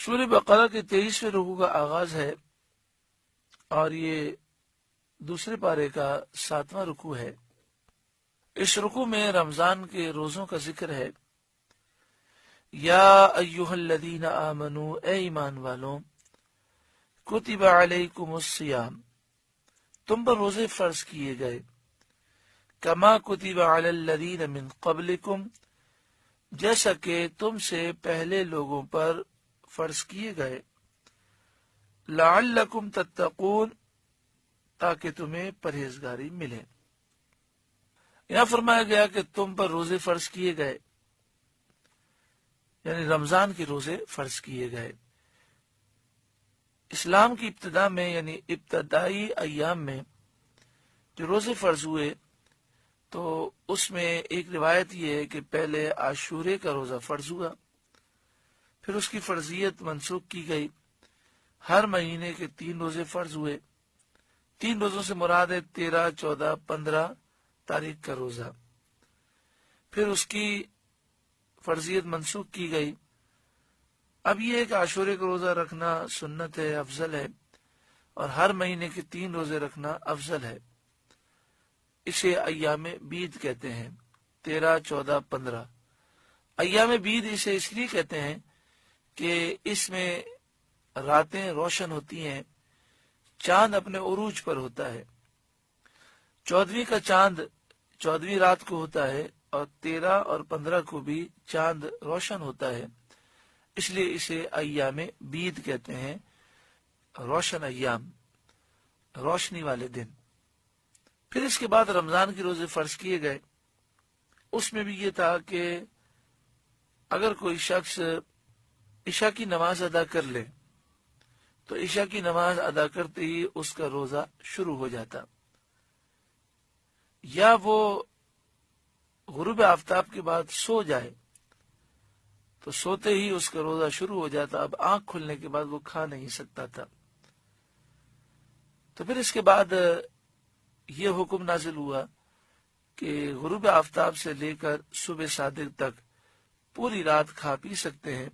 سورہ بقرہ کے 23ویں رکوع کا آغاز ہے اور یہ دوسرے پارے کا 7واں رکوع ہے۔ اس رکوع میں رمضان کے روزوں کا ذکر ہے۔ یا ایھا الذین آمنوا، اے ایمان والوں، کتب علیکم الصیام، تم پر روزے فرض کیے گئے، کما کتب علی الذین من قبلکم، جیسا کہ تم سے پہلے لوگوں پر فرض کیے گئے، لعلکم تتقون، تاکہ تمہیں پرہیزگاری ملے۔ یہاں فرمایا گیا کہ تم پر روزے فرض کیے گئے، یعنی رمضان کے روزے فرض کیے گئے۔ اسلام کی ابتدا میں یعنی ابتدائی ایام میں جو روزے فرض ہوئے تو اس میں ایک روایت یہ ہے کہ پہلے عاشورے کا روزہ فرض ہوا، پھر اس کی فرضیت منسوخ کی گئی، ہر مہینے کے 3 روزے فرض ہوئے۔ 3 روزوں سے مراد ہے 13، 14، 15 تاریخ کا روزہ۔ پھر اس کی فرضیت منسوخ کی گئی۔ اب یہ ہے کہ عاشورے کا روزہ رکھنا سنت ہے، افضل ہے، اور ہر مہینے کے 3 روزے رکھنا افضل ہے۔ اسے ایام بید کہتے ہیں، 13، 14، 15۔ ایام بید اسے اس لیے کہتے ہیں کہ اس میں راتیں روشن ہوتی ہیں، چاند اپنے عروج پر ہوتا ہے۔ 14ویں کا چاند 14ویں رات کو ہوتا ہے، اور 13 اور 15 کو بھی چاند روشن ہوتا ہے، اس لیے اسے ایام بید کہتے ہیں، روشن ایام، روشنی والے دن۔ پھر اس کے بعد رمضان کے روزے فرض کیے گئے۔ اس میں بھی یہ تھا کہ اگر کوئی شخص عشاء کی نماز ادا کر لے تو عشاء کی نماز ادا کرتے ہی اس کا روزہ شروع ہو جاتا، یا وہ غروب آفتاب کے بعد سو جائے تو سوتے ہی اس کا روزہ شروع ہو جاتا۔ اب آنکھ کھلنے کے بعد وہ کھا نہیں سکتا تھا۔ تو پھر اس کے بعد یہ حکم نازل ہوا کہ غروب آفتاب سے لے کر صبح صادق تک پوری رات کھا پی سکتے ہیں،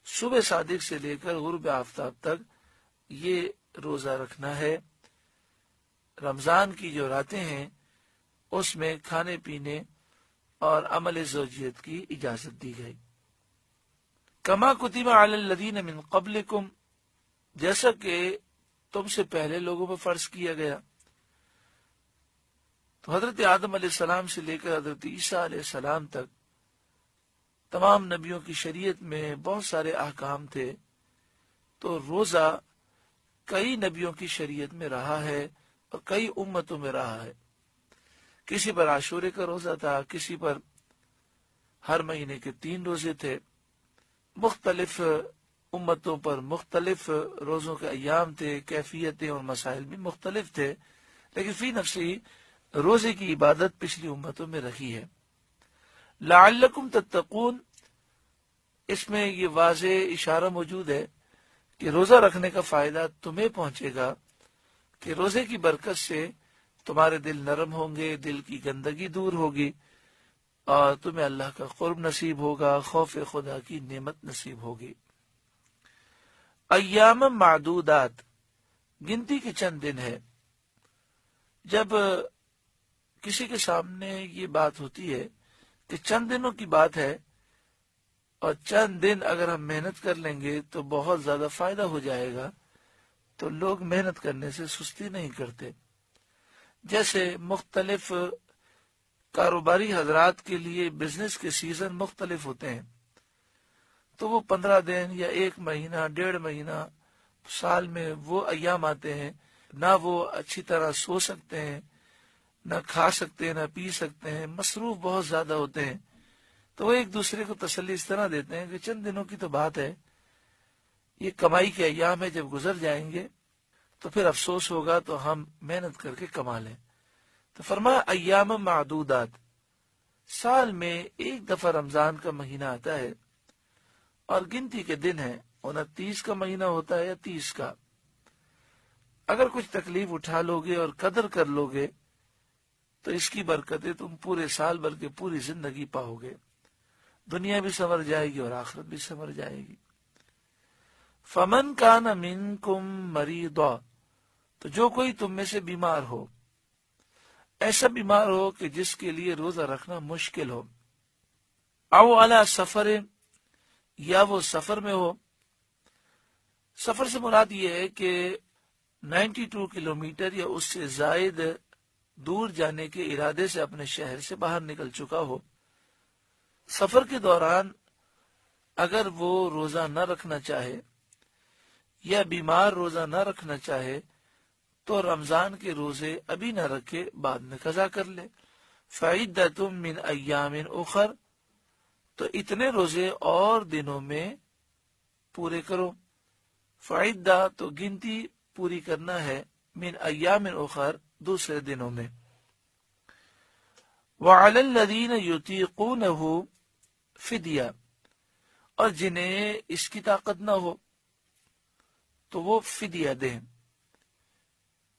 صبح صادق سے لے کر غروب آفتاب تک یہ روزہ رکھنا ہے۔ رمضان کی جو راتیں ہیں اس میں کھانے پینے اور عمل زوجیت کی اجازت دی گئی۔ کما کتب علی الذین من قبلکم، جیسا کہ تم سے پہلے لوگوں پر فرض کیا گیا۔ تو حضرت آدم علیہ السلام سے لے کر حضرت عیسیٰ علیہ السلام تک تمام نبیوں کی شریعت میں بہت سارے احکام تھے، تو روزہ کئی نبیوں کی شریعت میں رہا ہے اور کئی امتوں میں رہا ہے۔ کسی پر عاشورے کا روزہ تھا، کسی پر ہر مہینے کے 3 روزے تھے، مختلف امتوں پر مختلف روزوں کے ایام تھے، کیفیتیں اور مسائل بھی مختلف تھے، لیکن فی نفسی روزے کی عبادت پچھلی امتوں میں رہی ہے۔ لعلکم تتقون، اس میں یہ واضح اشارہ موجود ہے کہ روزہ رکھنے کا فائدہ تمہیں پہنچے گا، کہ روزے کی برکت سے تمہارے دل نرم ہوں گے، دل کی گندگی دور ہوگی، اور تمہیں اللہ کا قرب نصیب ہوگا، خوف خدا کی نعمت نصیب ہوگی۔ ایام معدودات، گنتی کے چند دن ہے۔ جب کسی کے سامنے یہ بات ہوتی ہے کہ چند دنوں کی بات ہے اور چند دن اگر ہم محنت کر لیں گے تو بہت زیادہ فائدہ ہو جائے گا، تو لوگ محنت کرنے سے سستی نہیں کرتے۔ جیسے مختلف کاروباری حضرات کے لیے بزنس کے سیزن مختلف ہوتے ہیں، تو وہ 15 دن یا 1 مہینہ، 1.5 مہینہ سال میں وہ ایام آتے ہیں نہ وہ اچھی طرح سو سکتے ہیں، نہ کھا سکتے ہیں، نہ پی سکتے ہیں، مصروف بہت زیادہ ہوتے ہیں۔ تو وہ ایک دوسرے کو تسلی اس طرح دیتے ہیں کہ چند دنوں کی تو بات ہے، یہ کمائی کے ایام ہے، جب گزر جائیں گے تو پھر افسوس ہوگا، تو ہم محنت کر کے کما لیں۔ تو فرمایا ایام معدودات، سال میں ایک دفعہ رمضان کا مہینہ آتا ہے اور گنتی کے دن ہیں، 29 کا مہینہ ہوتا ہے یا 30 کا۔ اگر کچھ تکلیف اٹھا لوگے اور قدر کر لوگے تو اس کی برکتیں تم پورے سال بلکہ پوری زندگی پاؤ گے، دنیا بھی سنور جائے گی اور آخرت بھی سنور جائے گی۔ فمن کان منکم مریضا، تو جو کوئی تم میں سے بیمار ہو، ایسا بیمار ہو کہ جس کے لیے روزہ رکھنا مشکل ہو، او علی سفر، یا وہ سفر میں ہو۔ سفر سے مراد یہ ہے کہ 92 کلومیٹر یا اس سے زائد دور جانے کے ارادے سے اپنے شہر سے باہر نکل چکا ہو۔ سفر کے دوران اگر وہ روزہ نہ رکھنا چاہے یا بیمار روزہ نہ رکھنا چاہے تو رمضان کے روزے ابھی نہ رکھے، بعد میں قضا کر لے۔ فعدۃ من ایام اخر، تو اتنے روزے اور دنوں میں پورے کرو۔ فعدہ تو گنتی پوری کرنا ہے، من ایام اخر دوسرے دنوں میں۔ وعلی الذین یطیقونہ فدیہ، اور جنہیں اس کی طاقت نہ ہو تو وہ فدیہ دیں۔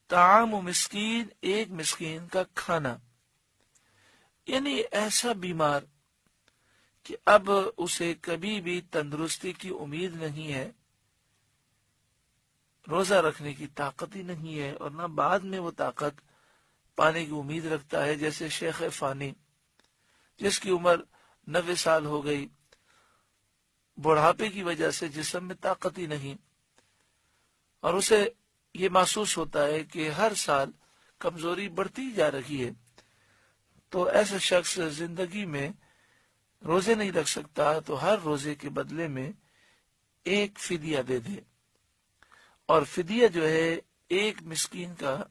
طعام مسکین، ایک مسکین کا کھانا، یعنی ایسا بیمار کہ اب اسے کبھی بھی تندرستی کی امید نہیں ہے، روزہ رکھنے کی طاقت ہی نہیں ہے، اور نہ بعد میں وہ طاقت پانے کی امید رکھتا ہے، جیسے شیخ فانی جس کی عمر 90 سال ہو گئی، بڑھاپے کی وجہ سے جسم میں طاقت ہی نہیں، اور اسے یہ محسوس ہوتا ہے کہ ہر سال کمزوری بڑھتی جا رہی ہے، تو ایسا شخص زندگی میں روزے نہیں رکھ سکتا، تو ہر روزے کے بدلے میں ایک فدیہ دے دے۔ اور فدیہ جو ہے ایک مسکین کا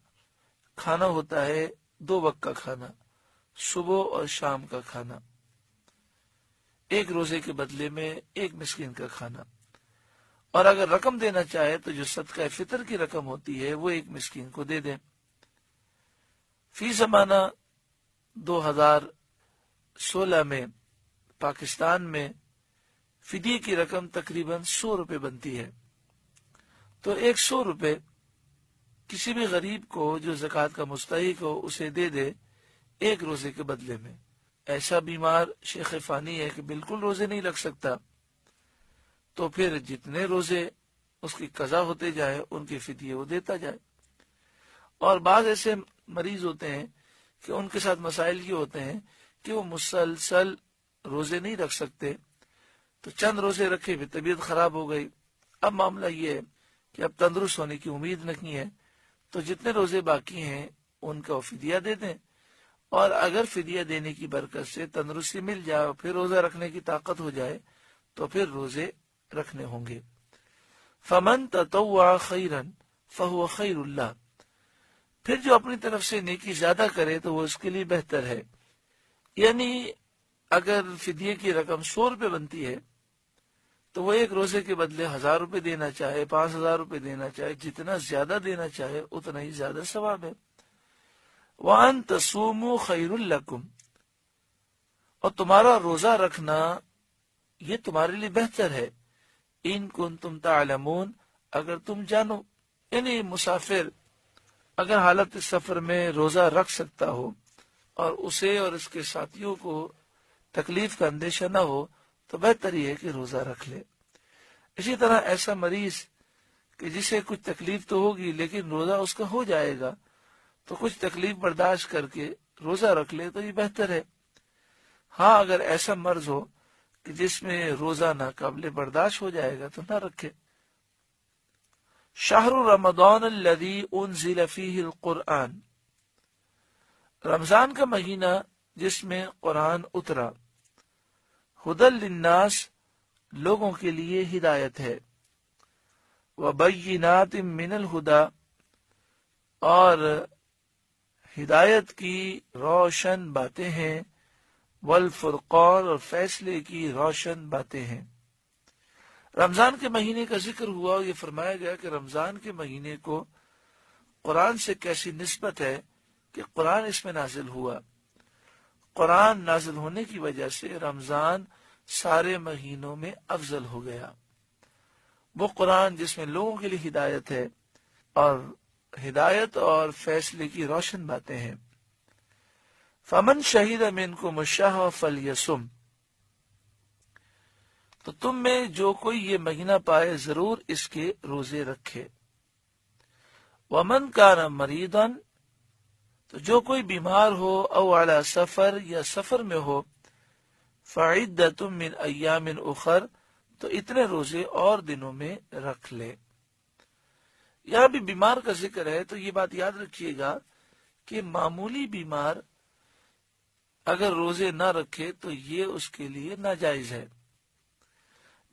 کھانا ہوتا ہے، 2 وقت کا کھانا، صبح اور شام کا کھانا، ایک روزے کے بدلے میں ایک مسکین کا کھانا۔ اور اگر رقم دینا چاہے تو جو صدقہ فطر کی رقم ہوتی ہے وہ ایک مسکین کو دے دیں۔ فی زمانہ 2016 میں پاکستان میں فدیے کی رقم تقریباً 100 روپے بنتی ہے، تو 100 روپے کسی بھی غریب کو جو زکوٰۃ کا مستحق ہو اسے دے دے ایک روزے کے بدلے میں۔ ایسا بیمار شیخ فانی ہے کہ بالکل روزے نہیں رکھ سکتا، تو پھر جتنے روزے اس کی قضا ہوتے جائے ان کے فدیے وہ دیتا جائے۔ اور بعض ایسے مریض ہوتے ہیں کہ ان کے ساتھ مسائل یہ ہوتے ہیں کہ وہ مسلسل روزے نہیں رکھ سکتے، تو چند روزے رکھے بھی طبیعت خراب ہو گئی، اب معاملہ یہ ہے کہ اب تندرست ہونے کی امید نہیں ہے، تو جتنے روزے باقی ہیں ان کا فدیہ دے دیں، اور اگر فدیہ دینے کی برکت سے تندرستی مل جائے اور پھر روزہ رکھنے کی طاقت ہو جائے تو پھر روزے رکھنے ہوں گے۔ فمن تطوع خیرا فہو خیر اللہ، پھر جو اپنی طرف سے نیکی زیادہ کرے تو وہ اس کے لیے بہتر ہے۔ یعنی اگر فدیے کی رقم 100 روپے بنتی ہے تو وہ ایک روزے کے بدلے 1000 روپے دینا چاہے، 5000 روپے دینا چاہے، جتنا زیادہ دینا چاہے اتنا ہی زیادہ ثواب ہے۔ وَأَن تَصُومُوا خَيْرٌ لَكُمْ، اور تمہارا روزہ رکھنا یہ تمہارے لیے بہتر ہے، ان کنتم تعلمون، اگر تم جانو۔ یعنی مسافر اگر حالت سفر میں روزہ رکھ سکتا ہو اور اسے اور اس کے ساتھیوں کو تکلیف کا اندیشہ نہ ہو تو بہتر ہی ہے کہ روزہ رکھ لے۔ اسی طرح ایسا مریض کہ جسے کچھ تکلیف تو ہوگی لیکن روزہ اس کا ہو جائے گا، تو کچھ تکلیف برداشت کر کے روزہ رکھ لے تو یہ بہتر ہے۔ ہاں اگر ایسا مرض ہو کہ جس میں روزہ ناقابل برداشت ہو جائے گا تو نہ رکھے۔ شہر رمضان الذی انزل فیہ القرآن، رمضان کا مہینہ جس میں قرآن اترا، ہدی للناس، لوگوں کے لیے ہدایت ہے، وبینات من الہدی، اور ہدایت کی روشن باتیں ہیں، والفرقان، اور فیصلے کی روشن باتیں ہیں۔ رمضان کے مہینے کا ذکر ہوا اور یہ فرمایا گیا کہ رمضان کے مہینے کو قرآن سے کیسی نسبت ہے کہ قرآن اس میں نازل ہوا۔ قرآن نازل ہونے کی وجہ سے رمضان سارے مہینوں میں افضل ہو گیا۔ وہ قرآن جس میں لوگوں کے لیے ہدایت ہے، اور ہدایت اور فیصلے کی روشن باتیں ہیں۔ فمن شہید منکم الشہر فلیصم، تو تم میں جو کوئی یہ مہینہ پائے ضرور اس کے روزے رکھے۔ ومن کان مریضا، تو جو کوئی بیمار ہو او علی سفر یا سفر میں ہو، فعدۃ من ایام اخر، تو اتنے روزے اور دنوں میں رکھ لے۔ یہاں بھی بیمار کا ذکر ہے، تو یہ بات یاد رکھیے گا کہ معمولی بیمار اگر روزے نہ رکھے تو یہ اس کے لیے ناجائز ہے۔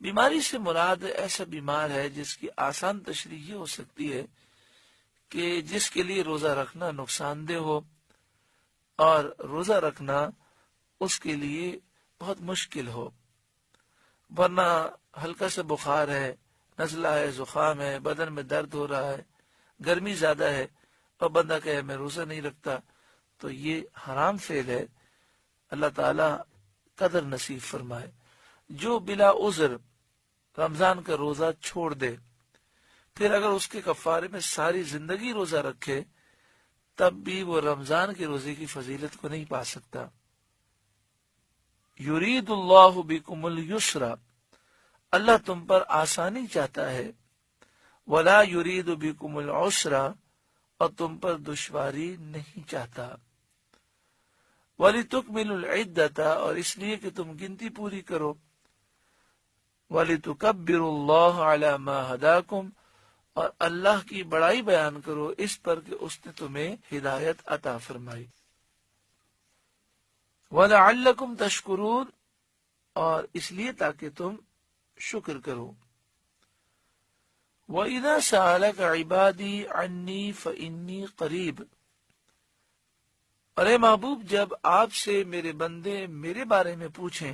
بیماری سے مراد ایسا بیمار ہے جس کی آسان تشریح یہ ہو سکتی ہے کہ جس کے لیے روزہ رکھنا نقصان دہ ہو، اور روزہ رکھنا اس کے لیے بہت مشکل ہو، ورنہ ہلکا سا بخار ہے، نزلہ ہے، زکام ہے، بدن میں درد ہو رہا ہے، گرمی زیادہ ہے، اور بندہ کہے میں روزہ نہیں رکھتا، تو یہ حرام فعل ہے۔ اللہ تعالی قدر نصیب فرمائے۔ جو بلا عذر رمضان کا روزہ چھوڑ دے، پھر اگر اس کے کفارے میں ساری زندگی روزہ رکھے، تب بھی وہ رمضان کے روزے کی فضیلت کو نہیں پا سکتا۔ یرید اللہ بکم الیسر، اللہ تم پر آسانی چاہتا ہے، ولا یرید بکم العسر، اور تم پر دشواری نہیں چاہتا، وَلِتُكْمِلُوا الْعِدَّةَ، اور اس لیے کہ تم گنتی پوری کرو، وَلِتُكَبِّرُوا اللَّهَ عَلَى مَا هَدَاكُمْ، اور اللہ کی بڑائی بیان کرو اس پر کہ اس نے تمہیں ہدایت عطا فرمائی، وَلَعَلَّكُمْ تَشْكُرُونَ، اور اس لیے تاکہ تم شکر کرو۔ وَإِذَا سَأَلَكَ عِبَادِي عَنِّي فَإِنِّي قَرِيبٌ، اور اے محبوب جب آپ سے میرے بندے میرے بارے میں پوچھیں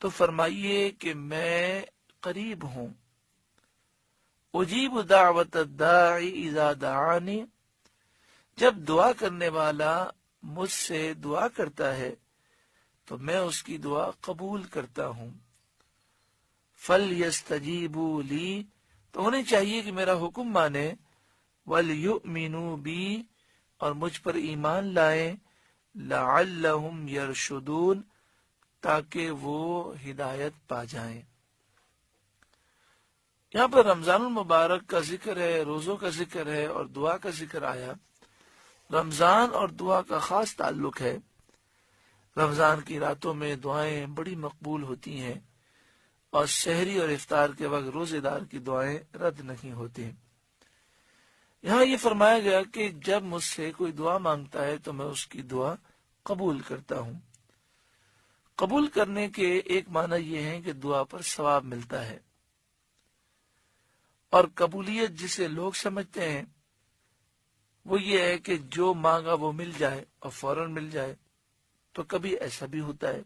تو فرمائیے کہ میں قریب ہوں۔ اجیب دعوت الداعی اذا دعانی، جب دعا کرنے والا مجھ سے دعا کرتا ہے تو میں اس کی دعا قبول کرتا ہوں۔ فَلْيَسْتَجِيبُوا لِي، تو انہیں چاہیے کہ میرا حکم مانے، وَلْيُؤْمِنُوا بِي، اور مجھ پر ایمان لائیں، لَعَلَّهُمْ يَرْشُدُونَ، تاکہ وہ ہدایت پا جائیں۔ یہاں پر رمضان المبارک کا ذکر ہے، روزوں کا ذکر ہے، اور دعا کا ذکر آیا۔ رمضان اور دعا کا خاص تعلق ہے۔ رمضان کی راتوں میں دعائیں بڑی مقبول ہوتی ہیں، اور سحری اور افطار کے وقت روزے دار کی دعائیں رد نہیں ہوتی۔ یہاں یہ فرمایا گیا کہ جب مجھ سے کوئی دعا مانگتا ہے تو میں اس کی دعا قبول کرتا ہوں۔ قبول کرنے کے ایک معنی یہ ہے کہ دعا پر ثواب ملتا ہے، اور قبولیت جسے لوگ سمجھتے ہیں وہ یہ ہے کہ جو مانگا وہ مل جائے اور فوراً مل جائے، تو کبھی ایسا بھی ہوتا ہے،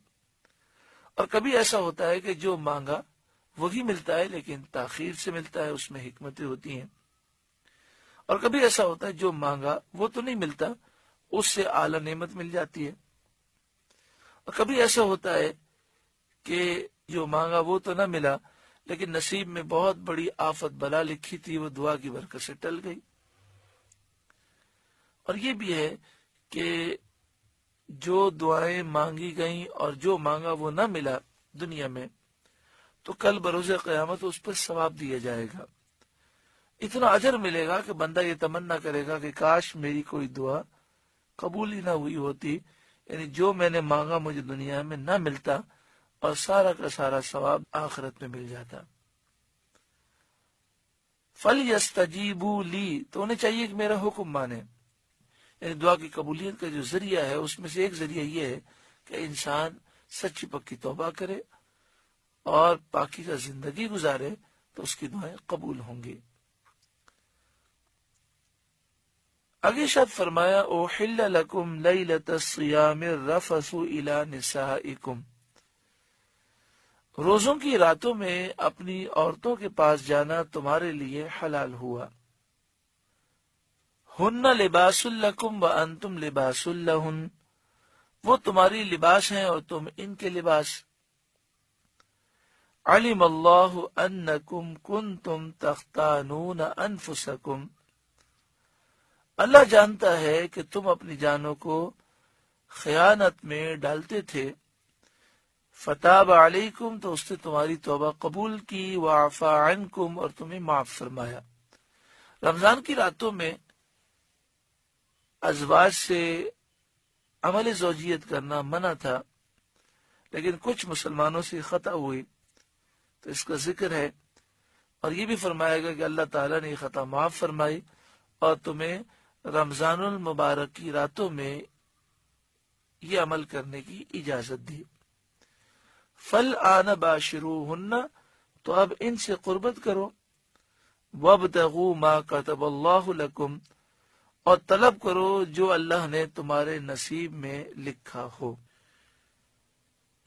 اور کبھی ایسا ہوتا ہے کہ جو مانگا وہی ملتا ہے لیکن تاخیر سے ملتا ہے، اس میں حکمتیں ہوتی ہیں، اور کبھی ایسا ہوتا ہے جو مانگا وہ تو نہیں ملتا، اس سے اعلیٰ نعمت مل جاتی ہے، اور کبھی ایسا ہوتا ہے کہ جو مانگا وہ تو نہ ملا لیکن نصیب میں بہت بڑی آفت بلا لکھی تھی، وہ دعا کی برکت سے ٹل گئی۔ اور یہ بھی ہے کہ جو دعائیں مانگی گئیں اور جو مانگا وہ نہ ملا دنیا میں، تو کل بروز قیامت اس پر ثواب دیا جائے گا، اتنا اجر ملے گا کہ بندہ یہ تمنا کرے گا کہ کاش میری کوئی دعا قبول ہی نہ ہوئی ہوتی، یعنی جو میں نے مانگا مجھے دنیا میں نہ ملتا، اور سارا کا سارا ثواب آخرت میں مل جاتا۔ فَلْيَسْتَجِيبُوا لِي، تو انہیں چاہیے کہ میرا حکم مانے، یعنی دعا کی قبولیت کا جو ذریعہ ہے اس میں سے ایک ذریعہ یہ ہے کہ انسان سچی پکی توبہ کرے اور پاکیزہ زندگی گزارے تو اس کی دعائیں قبول ہوں گی۔ آگے شاید فرمایا اُحِلَّ لَكُمْ لَيْلَةَ الصِّيَامِ الرَّفَثُ إِلَى نِسَائِكُمْ، روزوں کی راتوں میں اپنی عورتوں کے پاس جانا تمہارے لیے حلال ہوا۔ ہن لباس لکم وانتم لباس لہن، وہ تمہاری لباس ہیں اور تم ان کے لباس۔ علم اللہ انکم کنتم تختانون انفسکم، اللہ جانتا ہے کہ تم اپنی جانوں کو خیانت میں ڈالتے تھے۔ فتاب علیکم تو اس نے تمہاری توبہ قبول کی، وعفا عنکم اور تمہیں معاف فرمایا۔ رمضان کی راتوں میں ازواج سے عمل زوجیت کرنا منع تھا، لیکن کچھ مسلمانوں سے خطا ہوئی تو اس کا ذکر ہے، اور یہ بھی فرمایا گیا کہ اللہ تعالیٰ نے یہ خطا معاف فرمائی اور تمہیں رمضان المبارک کی راتوں میں یہ عمل کرنے کی اجازت دی۔ فَالْآنَ بَاشِرُوهُنَّ تو اب ان سے قربت کرو، وَابْتَغُوا مَا كَتَبَ اللَّهُ لَكُمْ اور طلب کرو جو اللہ نے تمہارے نصیب میں لکھا ہو۔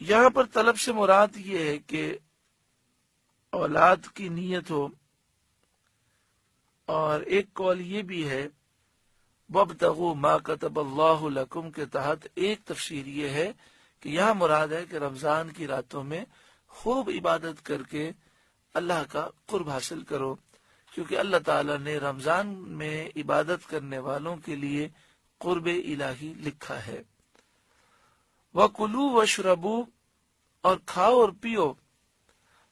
یہاں پر طلب سے مراد یہ ہے کہ اولاد کی نیت ہو، اور ایک قول یہ بھی ہے وَابْتَغُوا مَا كَتَبَ اللَّهُ لَكُمْ کے تحت ایک تفسیر یہ ہے کہ یہاں مراد ہے کہ رمضان کی راتوں میں خوب عبادت کر کے اللہ کا قرب حاصل کرو، کیونکہ اللہ تعالیٰ نے رمضان میں عبادت کرنے والوں کے لیے قرب الہی لکھا ہے۔ وَكُلُوا وَاشْرَبُوا اور کھاؤ اور پیو،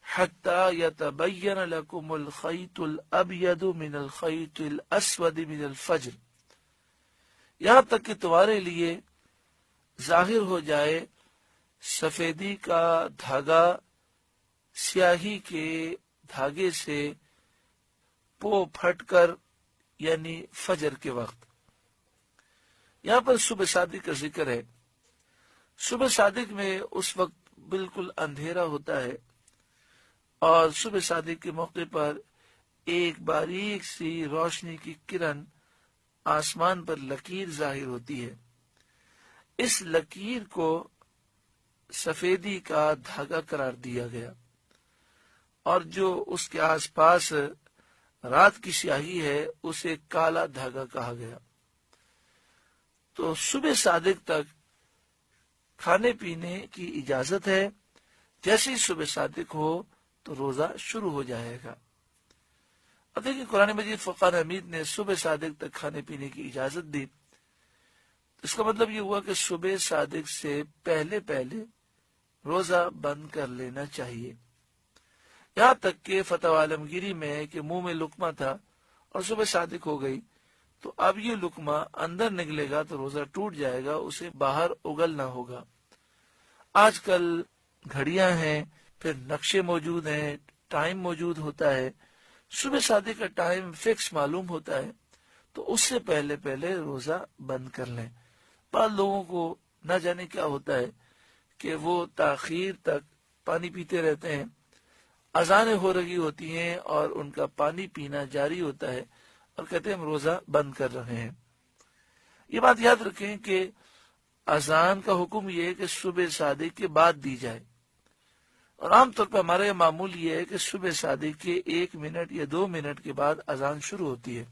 حَتَّى يَتَبَيَّنَ لَكُمُ الْخَيْطُ الْأَبْيَضُ مِنَ الْخَيْطِ الْأَسْوَدِ مِنَ الْفَجْرِ یہاں تک کہ تمہارے لیے ظاہر ہو جائے سفیدی کا دھاگا سیاہی کے دھاگے سے پو پھٹ کر، یعنی فجر کے وقت۔ یہاں پر صبح صادق کا ذکر ہے۔ صبح صادق میں اس وقت بالکل اندھیرا ہوتا ہے، اور صبح صادق کے موقع پر ایک باریک سی روشنی کی کرن آسمان پر لکیر ظاہر ہوتی ہے۔ اس لکیر کو سفیدی کا دھاگا قرار دیا گیا، اور جو اس کے آس پاس رات کی سیاہی ہے اسے کالا دھاگا کہا گیا۔ تو صبح صادق تک کھانے پینے کی اجازت ہے، جیسے ہی صبح صادق ہو تو روزہ شروع ہو جائے گا۔ اب دیکھیں قرآن مجید فرقان حمید نے صبح صادق تک کھانے پینے کی اجازت دی، اس کا مطلب یہ ہوا کہ صبح صادق سے پہلے روزہ بند کر لینا چاہیے، یہاں تک کہ فتح عالمگیری میں ہے کہ منہ میں لقمہ تھا اور صبح صادق ہو گئی تو اب یہ لقمہ اندر نکلے گا تو روزہ ٹوٹ جائے گا، اسے باہر اگلنا ہوگا۔ آج کل گھڑیاں ہیں، پھر نقشے موجود ہیں، ٹائم موجود ہوتا ہے، صبح صادق کا ٹائم فکس معلوم ہوتا ہے، تو اس سے پہلے روزہ بند کر لیں۔ بعض لوگوں کو نہ جانے کیا ہوتا ہے کہ وہ تاخیر تک پانی پیتے رہتے ہیں، اذانیں ہو رہی ہوتی ہیں اور ان کا پانی پینا جاری ہوتا ہے اور کہتے ہیں ہم روزہ بند کر رہے ہیں۔ یہ بات یاد رکھیں کہ اذان کا حکم یہ ہے کہ صبح صادق کے بعد دی جائے، اور عام طور پہ ہمارے یہاں معمول یہ ہے کہ صبح صادق کے 1 منٹ یا 2 منٹ کے بعد اذان شروع ہوتی ہے۔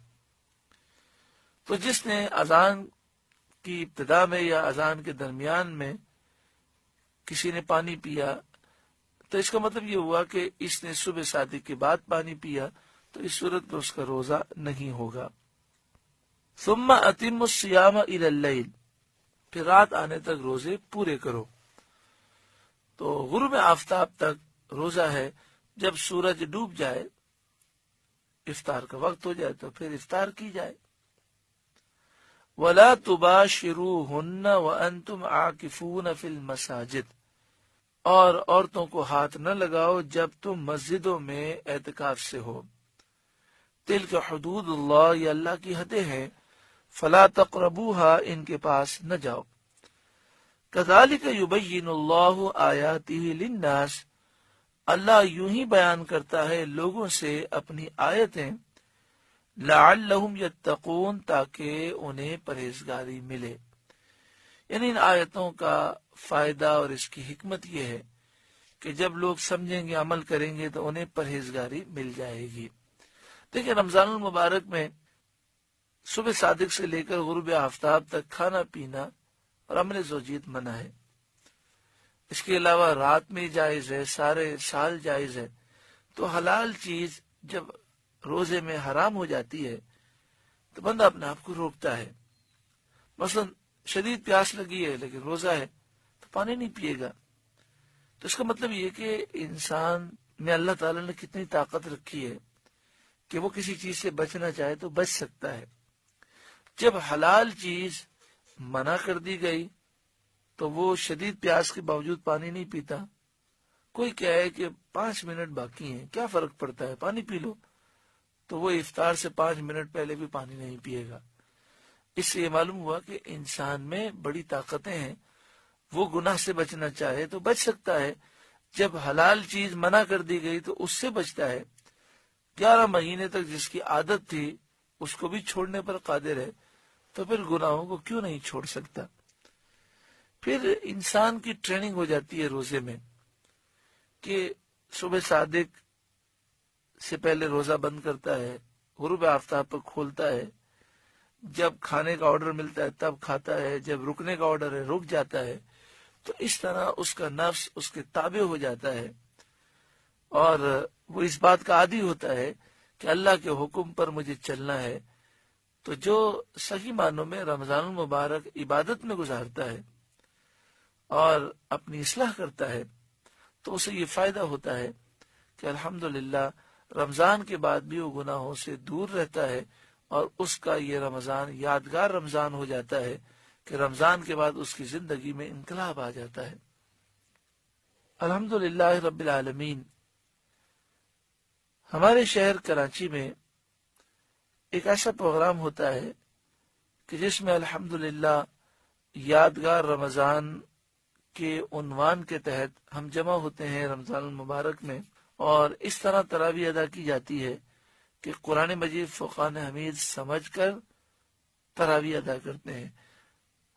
تو جس نے اذان کی ابتدا میں یا اذان کے درمیان میں کسی نے پانی پیا تو اس کا مطلب یہ ہوا کہ اس نے صبح صادق کے بعد پانی پیا، تو اس صورت میں اس کا روزہ نہیں ہوگا۔ ثم اتم الصیام الی اللیل پھر رات آنے تک روزے پورے کرو۔ تو غروب آفتاب تک روزہ ہے، جب سورج ڈوب جائے افطار کا وقت ہو جائے تو پھر افطار کی جائے۔ وَلَا تُبَاشِرُوهُنَّ وَأَنْتُمْ عَاكِفُونَ فِي الْمَسَاجِدِ اور عورتوں کو ہاتھ نہ لگاؤ جب تم مسجدوں میں اعتکاف سے ہو۔ تِلْكَ حُدُودُ اللَّهِ یہ اللہ کی حدیں ہیں، فَلَا تَقْرَبُوهَا ان کے پاس نہ جاؤ۔ كَذَلِكَ يُبَيِّنُ اللَّهُ آيَاتِهِ لِلنَّاسِ اللہ یوں ہی بیان کرتا ہے لوگوں سے اپنی آیتیں، لَعَلَّهُمْ يَتَّقُونَ تاکہ انہیں پرہیزگاری ملے۔ یعنی ان آیتوں کا فائدہ اور اس کی حکمت یہ ہے کہ جب لوگ سمجھیں گے، عمل کریں گے تو انہیں پرہیزگاری مل جائے گی۔ دیکھیں رمضان المبارک میں صبح صادق سے لے کر غروب آفتاب تک کھانا پینا اور عمل زوجیت منع ہے۔ اس کے علاوہ رات میں جائز ہے، سارے سال جائز ہے۔ تو حلال چیز جب روزے میں حرام ہو جاتی ہے تو بندہ اپنے آپ کو روکتا ہے۔ مثلا شدید پیاس لگی ہے لیکن روزہ ہے تو پانی نہیں پیے گا، تو اس کا مطلب یہ کہ انسان میں اللہ تعالیٰ نے کتنی طاقت رکھی ہے کہ وہ کسی چیز سے بچنا چاہے تو بچ سکتا ہے۔ جب حلال چیز منع کر دی گئی تو وہ شدید پیاس کے باوجود پانی نہیں پیتا۔ کوئی کہے کہ 5 منٹ باقی ہیں، کیا فرق پڑتا ہے، پانی پی لو، تو وہ افطار سے 5 منٹ پہلے بھی پانی نہیں پیے گا۔ اس سے یہ معلوم ہوا کہ انسان میں بڑی طاقتیں ہیں، وہ گناہ سے بچنا چاہے تو بچ سکتا ہے۔ جب حلال چیز منع کر دی گئی تو اس سے بچتا ہے۔ 11 مہینے تک جس کی عادت تھی اس کو بھی چھوڑنے پر قادر ہے، تو پھر گناہوں کو کیوں نہیں چھوڑ سکتا؟ پھر انسان کی ٹریننگ ہو جاتی ہے روزے میں کہ صبح صادق سے پہلے روزہ بند کرتا ہے، غروب آفتاب پر کھولتا ہے، جب کھانے کا آرڈر ملتا ہے تب کھاتا ہے، جب رکنے کا آرڈر ہے رک جاتا ہے۔ تو اس طرح اس کا نفس اس کے تابع ہو جاتا ہے اور وہ اس بات کا عادی ہوتا ہے کہ اللہ کے حکم پر مجھے چلنا ہے۔ تو جو صحیح معنوں میں رمضان المبارک عبادت میں گزارتا ہے اور اپنی اصلاح کرتا ہے تو اسے یہ فائدہ ہوتا ہے کہ الحمدللہ رمضان کے بعد بھی وہ گناہوں سے دور رہتا ہے اور اس کا یہ رمضان یادگار رمضان ہو جاتا ہے کہ رمضان کے بعد اس کی زندگی میں انقلاب آ جاتا ہے۔ الحمدللہ رب العالمین۔ ہمارے شہر کراچی میں ایک ایسا پروگرام ہوتا ہے کہ جس میں الحمدللہ یادگار رمضان کے عنوان کے تحت ہم جمع ہوتے ہیں رمضان المبارک میں، اور اس طرح تراویح ادا کی جاتی ہے کہ قرآن مجید فرقان حمید سمجھ کر تراویح ادا کرتے ہیں۔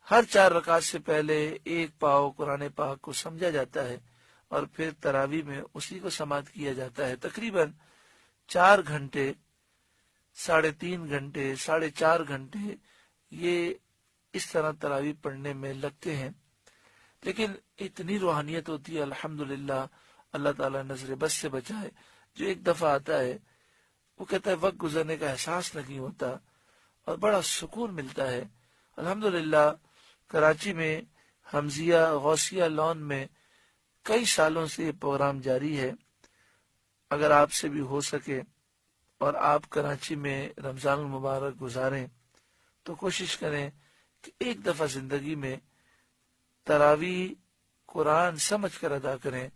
ہر 4 رکعت سے پہلے ایک پاؤ قرآن پاک کو سمجھا جاتا ہے اور پھر تراویح میں اسی کو سماعت کیا جاتا ہے۔ تقریباً 4 گھنٹے، 3.5 گھنٹے، 4.5 گھنٹے یہ اس طرح تراویح پڑھنے میں لگتے ہیں، لیکن اتنی روحانیت ہوتی ہے الحمدللہ۔ اللہ تعالیٰ نظر بس سے بچائے۔ جو ایک دفعہ آتا ہے وہ کہتا ہے وقت گزرنے کا احساس نہیں ہوتا اور بڑا سکون ملتا ہے۔ الحمدللہ کراچی میں حمزیہ غوثیہ لان میں کئی سالوں سے یہ پروگرام جاری ہے۔ اگر آپ سے بھی ہو سکے اور آپ کراچی میں رمضان المبارک گزاریں تو کوشش کریں کہ ایک دفعہ زندگی میں تراویح قرآن سمجھ کر ادا کریں۔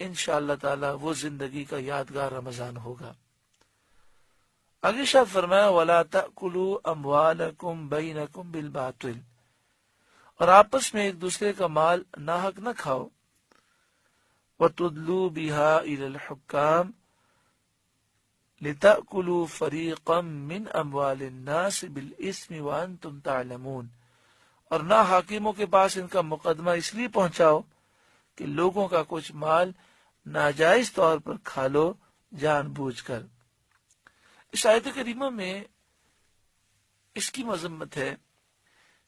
انشاءاللہ تعالی وہ زندگی کا یادگار رمضان ہوگا۔ آگے شاہ فرمایا وَلَا تَأْكُلُوا أَمْوَالَكُمْ بَيْنَكُمْ بِالْبَاطِلِ، اور آپس میں ایک دوسرے کا مال ناحق نہ کھاؤ۔ وَتُدْلُوا بِهَا إِلَى الْحُكَّامِ لِتَأْكُلُوا فَرِيقًا مِّنْ أَمْوَالِ النَّاسِ بِالْإِثْمِ وَأَنْتُمْ تَعْلَمُونَ، اور نہ حاکموں کے پاس ان کا مقدمہ اس لیے پہنچاؤ کہ لوگوں کا کچھ مال ناجائز طور پر کھا لو جان بوجھ کر۔ اس آیت کریمہ میں اس کی مذمت ہے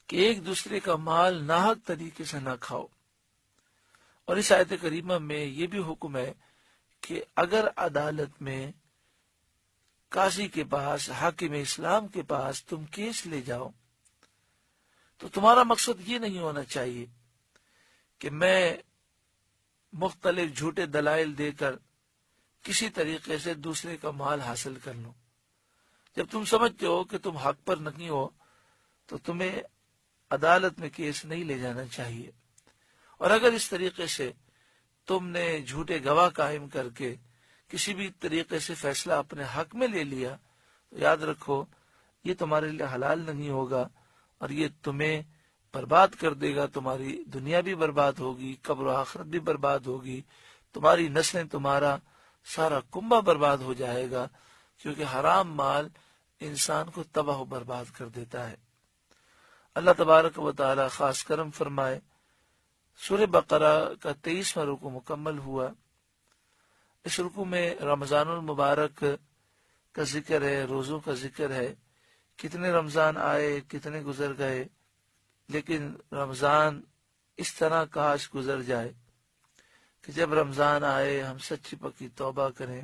کہ ایک دوسرے کا مال ناحق طریقے سے نہ کھاؤ، اور اس آیت کریمہ میں یہ بھی حکم ہے کہ اگر عدالت میں قاضی کے پاس، حاکم اسلام کے پاس تم کیس لے جاؤ تو تمہارا مقصد یہ نہیں ہونا چاہیے کہ میں مختلف جھوٹے دلائل دے کر کسی طریقے سے دوسرے کا مال حاصل کر لوں۔ جب تم سمجھتے ہو کہ تم حق پر نہیں ہو تو تمہیں عدالت میں کیس نہیں لے جانا چاہیے، اور اگر اس طریقے سے تم نے جھوٹے گواہ قائم کر کے کسی بھی طریقے سے فیصلہ اپنے حق میں لے لیا تو یاد رکھو یہ تمہارے لیے حلال نہیں ہوگا اور یہ تمہیں برباد کر دے گا۔ تمہاری دنیا بھی برباد ہوگی، قبر و آخرت بھی برباد ہوگی، تمہاری نسلیں، تمہارا سارا کنبہ برباد ہو جائے گا، کیونکہ حرام مال انسان کو تباہ و برباد کر دیتا ہے۔ اللہ تبارک و تعالی خاص کرم فرمائے۔ سورہ بقرہ کا 23واں رکوع مکمل ہوا۔ اس رکوع میں رمضان المبارک کا ذکر ہے، روزوں کا ذکر ہے، کتنے رمضان آئے، کتنے گزر گئے، لیکن رمضان اس طرح کاش گزر جائے کہ جب رمضان آئے ہم سچی پکی توبہ کریں،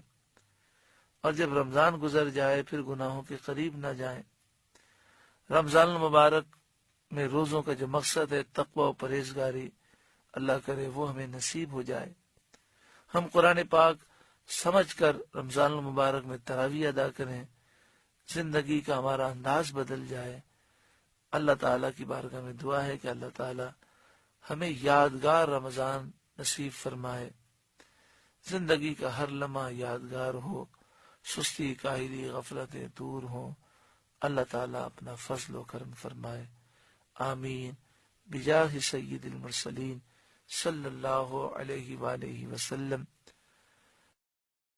اور جب رمضان گزر جائے پھر گناہوں کے قریب نہ جائیں۔ رمضان المبارک میں روزوں کا جو مقصد ہے تقوی و پرہیزگاری، اللہ کرے وہ ہمیں نصیب ہو جائے۔ ہم قرآن پاک سمجھ کر رمضان المبارک میں تراویح ادا کریں، زندگی کا ہمارا انداز بدل جائے۔ اللہ تعالیٰ کی بارگاہ میں دعا ہے کہ اللہ تعالیٰ ہمیں یادگار رمضان نصیب فرمائے، زندگی کا ہر لمحہ یادگار ہو، سستی کاہلی غفلتیں دور ہوں۔ اللہ تعالیٰ اپنا فضل و کرم فرمائے، آمین، بجاہ سید المرسلین صلی اللہ علیہ وآلہ وسلم۔